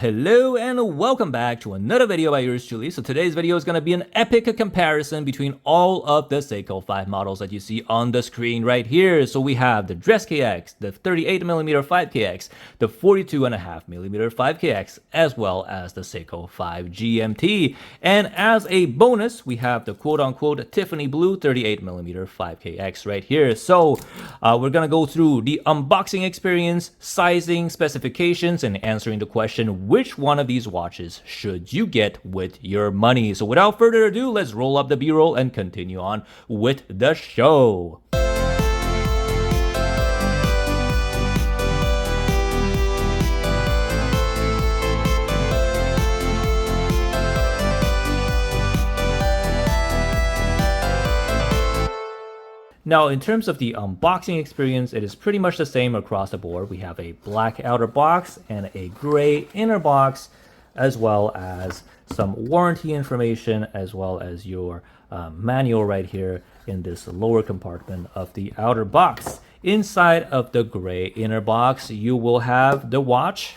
Hello and welcome back to another video by yours truly. So today's video is going to be an epic comparison between all of the Seiko 5 models that you see on the screen right here. So we have the DressKX, the 38mm 5KX, the 42.5mm 5KX, as well as the Seiko 5 GMT. And as a bonus, we have the quote-unquote Tiffany Blue 38mm 5KX right here. So we're going to go through the unboxing experience, sizing, specifications, and answering the question, which one of these watches should you get with your money? So without further ado, let's roll up the B-roll and continue on with the show. Now, in terms of the unboxing experience, it is pretty much the same across the board. We have a black outer box and a gray inner box, as well as some warranty information, as well as your manual right here in this lower compartment of the outer box. Inside of the gray inner box, you will have the watch,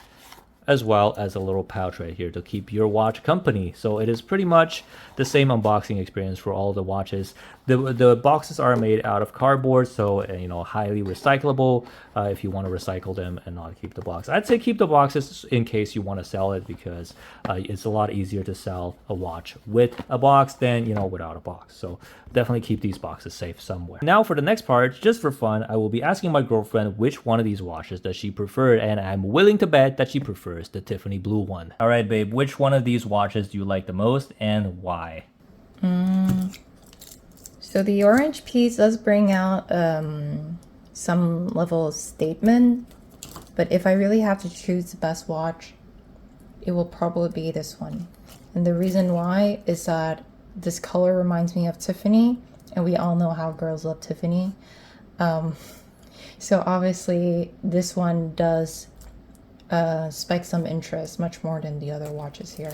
as well as a little pouch right here to keep your watch company. So it is pretty much the same unboxing experience for all the watches. The boxes are made out of cardboard, so highly recyclable if you want to recycle them and not keep the box. I'd say keep the boxes in case you want to sell it, because it's a lot easier to sell a watch with a box than without a box. So definitely keep these boxes safe somewhere. Now for the next part, just for fun, I will be asking my girlfriend which one of these watches does she prefer, and I'm willing to bet that she prefers the Tiffany Blue one. All right, babe, which one of these watches do you like the most and why? So the orange piece does bring out some level of statement, but if I really have to choose the best watch, it will probably be this one. And the reason why is that this color reminds me of Tiffany, and we all know how girls love Tiffany. So obviously this one does spike some interest much more than the other watches here.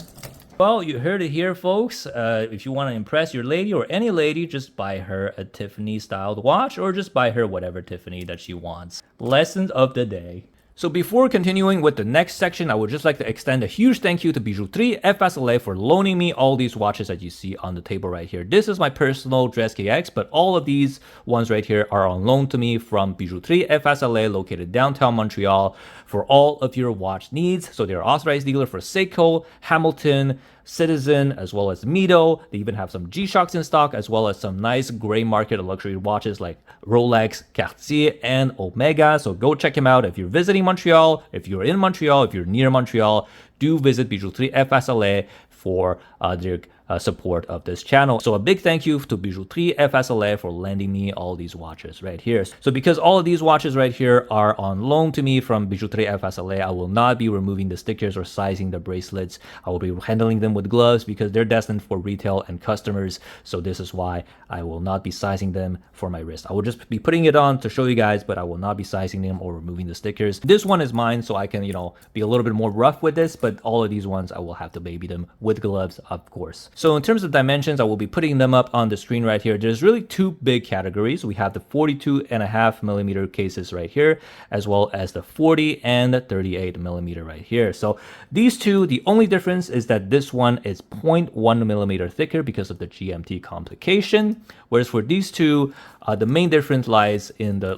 Well, you heard it here, folks. If you want to impress your lady or any lady, just buy her a Tiffany styled watch, or just buy her whatever Tiffany that she wants. Lesson of the day. So before continuing with the next section, I would just like to extend a huge thank you to Bijouterie F Assaleh for loaning me all these watches that you see on the table right here. This is my personal DressKX, but all of these ones right here are on loan to me from Bijouterie F Assaleh, located downtown Montreal, for all of your watch needs. So they're authorized dealer for Seiko, Hamilton, Citizen, as well as Mido. They even have some G-Shocks in stock, as well as some nice gray market luxury watches like Rolex, Cartier, and Omega. So go check him out if you're visiting Montreal, if you're in Montreal, if you're near Montreal. Do visit Bijouterie F Assaleh for their support of this channel. So a big thank you to Bijouterie F Assaleh for lending me all these watches right here. So because all of these watches right here are on loan to me from Bijouterie F Assaleh, I will not be removing the stickers or sizing the bracelets. I will be handling them with gloves because they're destined for retail and customers. So this is why I will not be sizing them for my wrist. I will just be putting it on to show you guys, but I will not be sizing them or removing the stickers. This one is mine, so I can, be a little bit more rough with this, but all of these ones I will have to baby them with gloves, of course. So in terms of dimensions, I will be putting them up on the screen right here. There's really two big categories. We have the 42.5mm cases right here, as well as the 40 and the 38mm right here. So these two, the only difference is that this one is 0.1mm thicker because of the GMT complication, whereas for these two, the main difference lies in the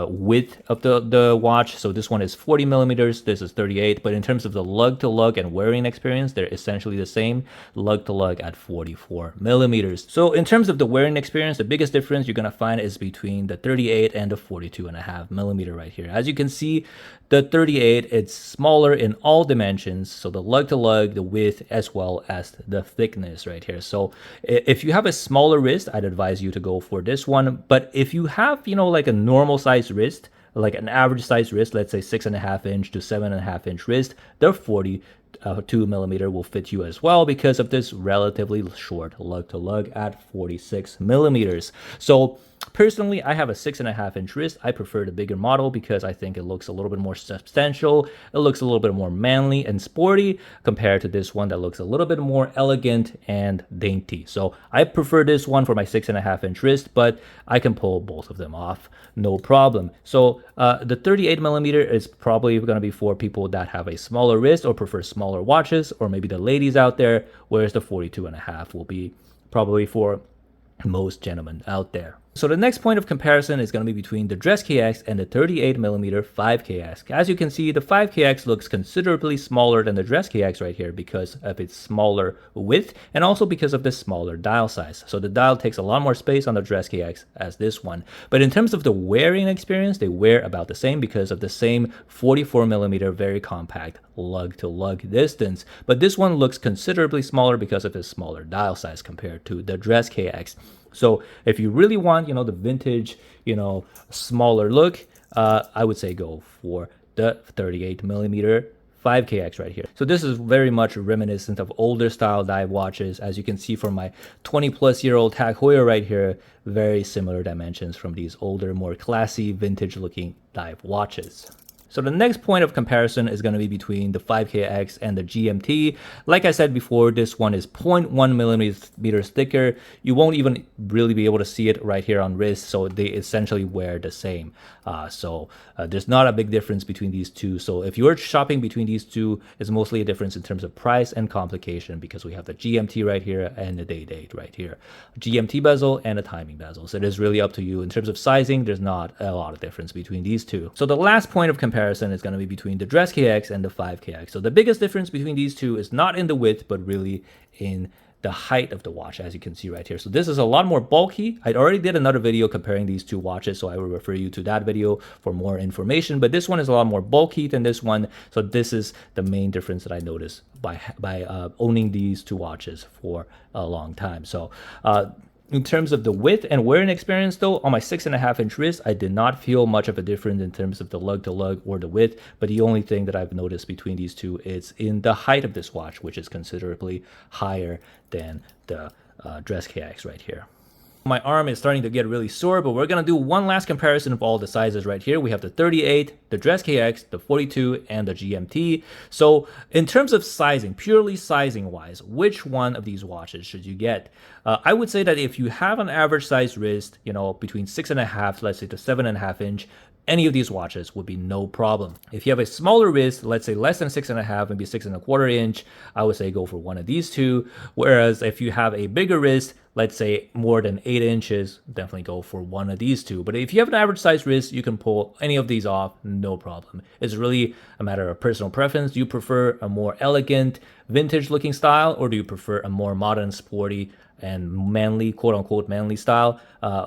width of the watch. So this one is 40mm, this is 38, but in terms of the lug-to-lug and wearing experience, they're essentially the same, lug-to-lug at 44mm. So in terms of the wearing experience, the biggest difference you're going to find is between the 38 and the 42.5mm right here. As you can see, the 38, it's smaller in all dimensions, so the lug-to-lug, the width, as well as the thickness right here. So if you have a smaller wrist, I'd advise you to go for this one. But if you have, like a normal size wrist, like an average size wrist, let's say 6.5 inch to 7.5 inch wrist, the 42mm will fit you as well because of this relatively short lug to lug at 46mm. So Personally, I have a 6.5-inch wrist. I prefer the bigger model because I think it looks a little bit more substantial. It looks a little bit more manly and sporty compared to this one that looks a little bit more elegant and dainty. So I prefer this one for my 6.5-inch wrist, but I can pull both of them off, no problem. So the 38mm is probably going to be for people that have a smaller wrist or prefer smaller watches, or maybe the ladies out there, whereas the 42.5 will be probably for most gentlemen out there. So the next point of comparison is going to be between the DressKX and the 38mm 5KX. As you can see, the 5KX looks considerably smaller than the DressKX right here because of its smaller width and also because of the smaller dial size. So the dial takes a lot more space on the DressKX as this one. But in terms of the wearing experience, they wear about the same because of the same 44mm very compact lug-to-lug distance. But this one looks considerably smaller because of its smaller dial size compared to the DressKX. So if you really want, the vintage, smaller look, I would say go for the 38mm 5KX right here. So this is very much reminiscent of older style dive watches. As you can see from my 20-plus-year-old Tag Heuer right here, very similar dimensions from these older, more classy, vintage looking dive watches. So the next point of comparison is going to be between the 5KX and the GMT. Like I said before, this one is 0.1 millimeters thicker. You won't even really be able to see it right here on wrist, so they essentially wear the same. There's not a big difference between these two. So if you're shopping between these two, it's mostly a difference in terms of price and complication because we have the GMT right here and the day date right here. GMT bezel and a timing bezel. So it is really up to you. In terms of sizing, there's not a lot of difference between these two. So the last point of comparison is going to be between the DressKX and the 5KX. So the biggest difference between these two is not in the width, but really in the height of the watch, as you can see right here. So this is a lot more bulky. I already did another video comparing these two watches, so I will refer you to that video for more information. But this one is a lot more bulky than this one. So this is the main difference that I noticed by owning these two watches for a long time. So in terms of the width and wearing experience though, on my 6.5-inch wrist, I did not feel much of a difference in terms of the lug-to-lug or the width, but the only thing that I've noticed between these two is in the height of this watch, which is considerably higher than the DressKX right here. My arm is starting to get really sore, but we're going to do one last comparison of all the sizes right here. We have the 38, the DressKX, the 42, and the GMT. So in terms of sizing, purely sizing wise, which one of these watches should you get? I would say that if you have an average size wrist, between 6.5, let's say to 7.5-inch, any of these watches would be no problem. If you have a smaller wrist, let's say less than 6.5, maybe 6.25-inch, I would say go for one of these two. Whereas if you have a bigger wrist, let's say more than 8 inches, definitely go for one of these two. But if you have an average size wrist, you can pull any of these off, no problem. It's really a matter of personal preference. Do you prefer a more elegant, vintage looking style, or do you prefer a more modern, sporty, and manly, quote-unquote manly style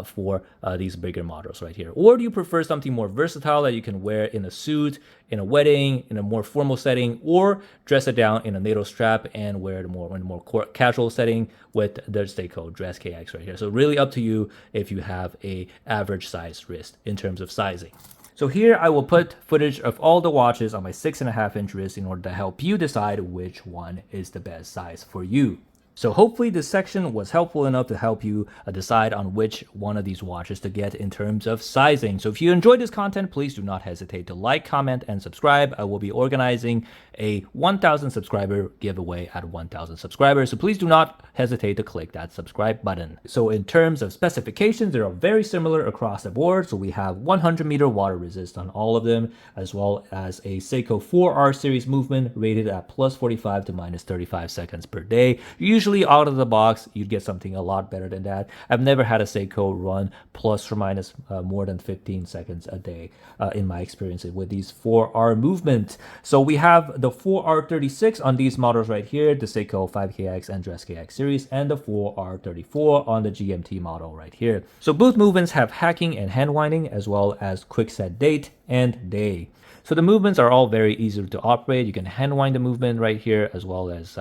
for these bigger models right here? Or do you prefer something more versatile that you can wear in a suit, in a wedding, in a more formal setting, or dress it down in a NATO strap and wear it in a more casual setting with the Seiko DressKX right here? So really up to you if you have a average size wrist in terms of sizing. So here I will put footage of all the watches on my 6.5-inch wrist in order to help you decide which one is the best size for you. So hopefully this section was helpful enough to help you decide on which one of these watches to get in terms of sizing. So if you enjoyed this content, please do not hesitate to like, comment, and subscribe. I will be organizing a 1,000 subscriber giveaway at 1,000 subscribers. So please do not hesitate to click that subscribe button. So in terms of specifications, they are very similar across the board. So we have 100-meter water resist on all of them, as well as a Seiko 4R series movement rated at plus 45 to minus 35 seconds per day. Usually out of the box, you'd get something a lot better than that. I've never had a Seiko run plus or minus more than 15 seconds a day in my experience with these 4R movement. So we have the 4R36 on these models right here, the Seiko 5KX and DressKX series, and the 4R34 on the GMT model right here. So both movements have hacking and hand winding, as well as quick set date and day. So the movements are all very easy to operate. You can hand wind the movement right here, as well as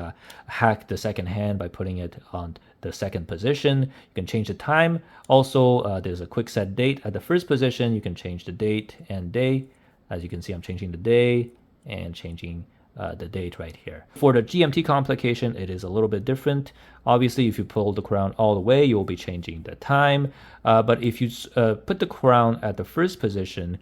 hack the second hand by putting it on the second position. You can change the time. Also, there's a quick set date at the first position. You can change the date and day. As you can see, I'm changing the day and changing the date right here. For the GMT complication, it is a little bit different. Obviously, if you pull the crown all the way, you will be changing the time. But if you put the crown at the first position,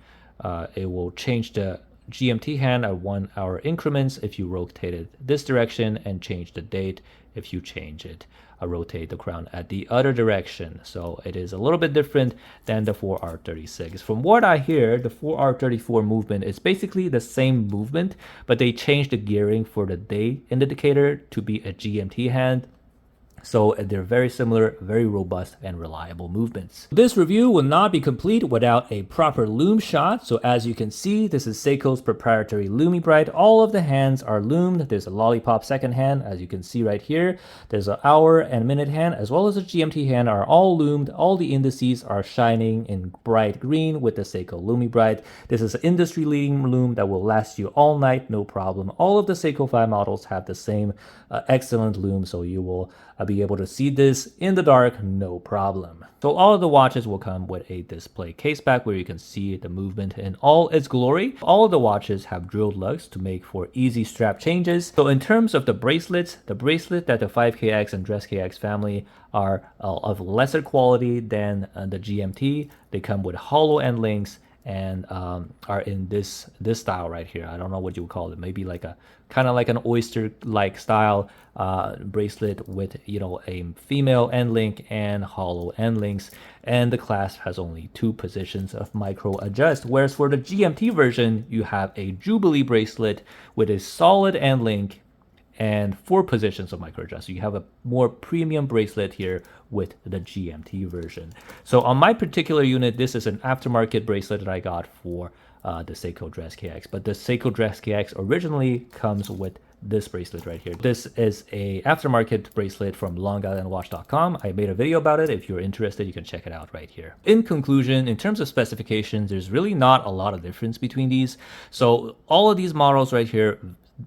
it will change the GMT hand at 1 hour increments if you rotate it this direction, and change the date if you change it. Rotate the crown at the other direction. So it is a little bit different than the 4R36. From what I hear, the 4R34 movement is basically the same movement, but they changed the gearing for the day indicator to be a GMT hand. So they're very similar, very robust and reliable movements. This review will not be complete without a proper lume shot. So as you can see, this is Seiko's proprietary Lume Bright. All of the hands are lumed. There's a lollipop second hand, as you can see right here. There's an hour and minute hand, as well as a GMT hand, are all lumed. All the indices are shining in bright green with the Seiko Lume Bright. This is an industry leading lume that will last you all night, no problem. All of the Seiko 5 models have the same excellent lume, so you will be able to see this in the dark, no problem. So all of the watches will come with a display case back where you can see the movement in all its glory. All of the watches have drilled lugs to make for easy strap changes. So in terms of the bracelets, the bracelet that the 5KX and DressKX family are of lesser quality than the GMT. They come with hollow end links and are in this style right here. I don't know what you would call it. Maybe like a kind of like an oyster-like style bracelet with, you know, a female end link and hollow end links. And the clasp has only 2 positions of micro adjust. Whereas for the GMT version, you have a Jubilee bracelet with a solid end link and 4 positions of micro adjust. So you have a more premium bracelet here with the GMT version. So on my particular unit, this is an aftermarket bracelet that I got for the Seiko DressKX. But the Seiko DressKX originally comes with this bracelet right here. This is a aftermarket bracelet from longislandwatch.com. I made a video about it. If you're interested, you can check it out right here. In conclusion, in terms of specifications, there's really not a lot of difference between these. So all of these models right here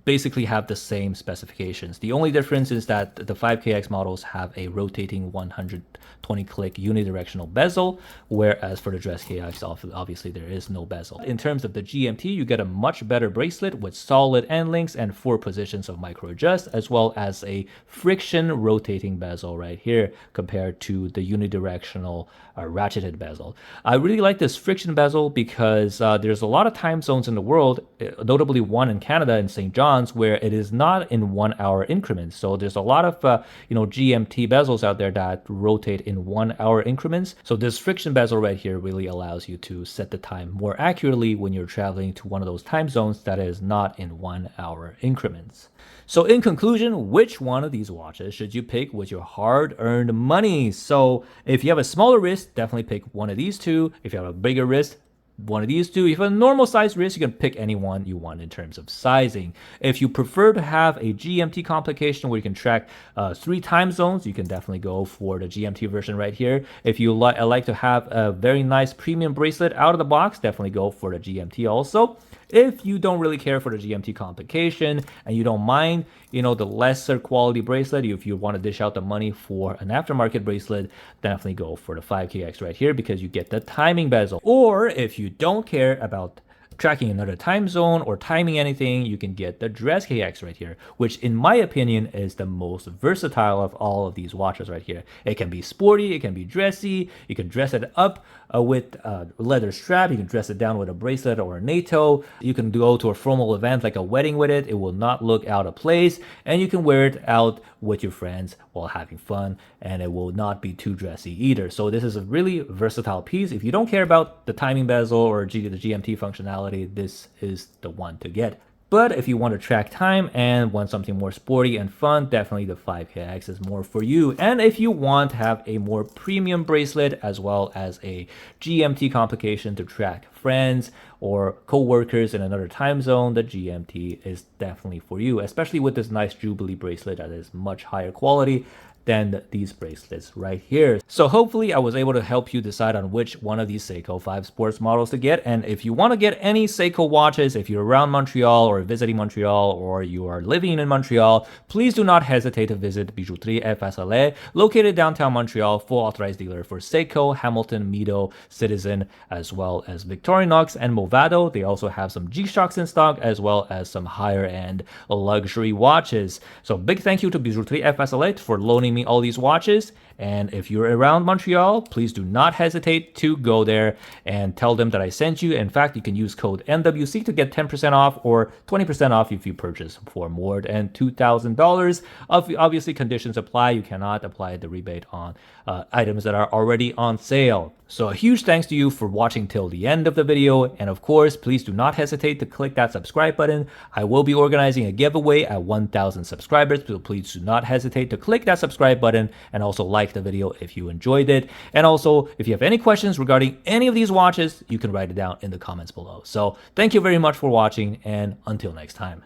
basically have the same specifications. The only difference is that the 5KX models have a rotating 120 click unidirectional bezel, whereas for the DressKX, obviously there is no bezel. In terms of the GMT, you get a much better bracelet with solid end links and 4 positions of micro adjust, as well as a friction rotating bezel right here compared to the unidirectional ratcheted bezel. I really like this friction bezel because there's a lot of time zones in the world, notably one in Canada in St. John's, where it is not in 1 hour increments. So there's a lot of GMT bezels out there that rotate in 1 hour increments. So this friction bezel right here really allows you to set the time more accurately when you're traveling to one of those time zones that is not in 1 hour increments. So in conclusion, which one of these watches should you pick with your hard-earned money? So if you have a smaller wrist, definitely pick one of these two. If you have a bigger wrist, one of these two. If you have a normal size wrist, you can pick any one you want in terms of sizing. If you prefer to have a GMT complication where you can track 3 time zones, you can definitely go for the GMT version right here. If you like to have a very nice premium bracelet out of the box, definitely go for the GMT also. If you don't really care for the GMT complication and you don't mind, the lesser quality bracelet, if you want to dish out the money for an aftermarket bracelet, definitely go for the 5KX right here because you get the timing bezel. Or if you don't care about tracking another time zone or timing anything, you can get the DressKX right here, which in my opinion is the most versatile of all of these watches right here. It can be sporty, it can be dressy, you can dress it up with a leather strap, you can dress it down with a bracelet or a NATO, you can go to a formal event like a wedding with it, it will not look out of place, and you can wear it out with your friends while having fun, and it will not be too dressy either. So this is a really versatile piece. If you don't care about the timing bezel or the GMT functionality, this is the one to get. But if you want to track time and want something more sporty and fun, definitely the 5KX is more for you. And if you want to have a more premium bracelet as well as a GMT complication to track friends or co-workers in another time zone, the GMT is definitely for you, especially with this nice Jubilee bracelet that is much higher quality than these bracelets right here. So hopefully I was able to help you decide on which one of these Seiko 5 sports models to get. And if you want to get any Seiko watches, if you're around Montreal or visiting Montreal or you are living in Montreal, please do not hesitate to visit Bijouterie F Assaleh, located downtown Montreal, full authorized dealer for Seiko, Hamilton, Mido, Citizen, as well as Victoria. Victorinox and Movado. They also have some G-Shocks in stock, as well as some higher end luxury watches. So big thank you to Bijouterie F Assaleh for loaning me all these watches. And if you're around Montreal, please do not hesitate to go there and tell them that I sent you. In fact, you can use code MWC to get 10% off or 20% off if you purchase for more than $2,000. Obviously, conditions apply. You cannot apply the rebate on items that are already on sale. So a huge thanks to you for watching till the end of the video. And of course, please do not hesitate to click that subscribe button. I will be organizing a giveaway at 1,000 subscribers. So please do not hesitate to click that subscribe button and also like the video if you enjoyed it. And also, if you have any questions regarding any of these watches, you can write it down in the comments below. So thank you very much for watching, and until next time.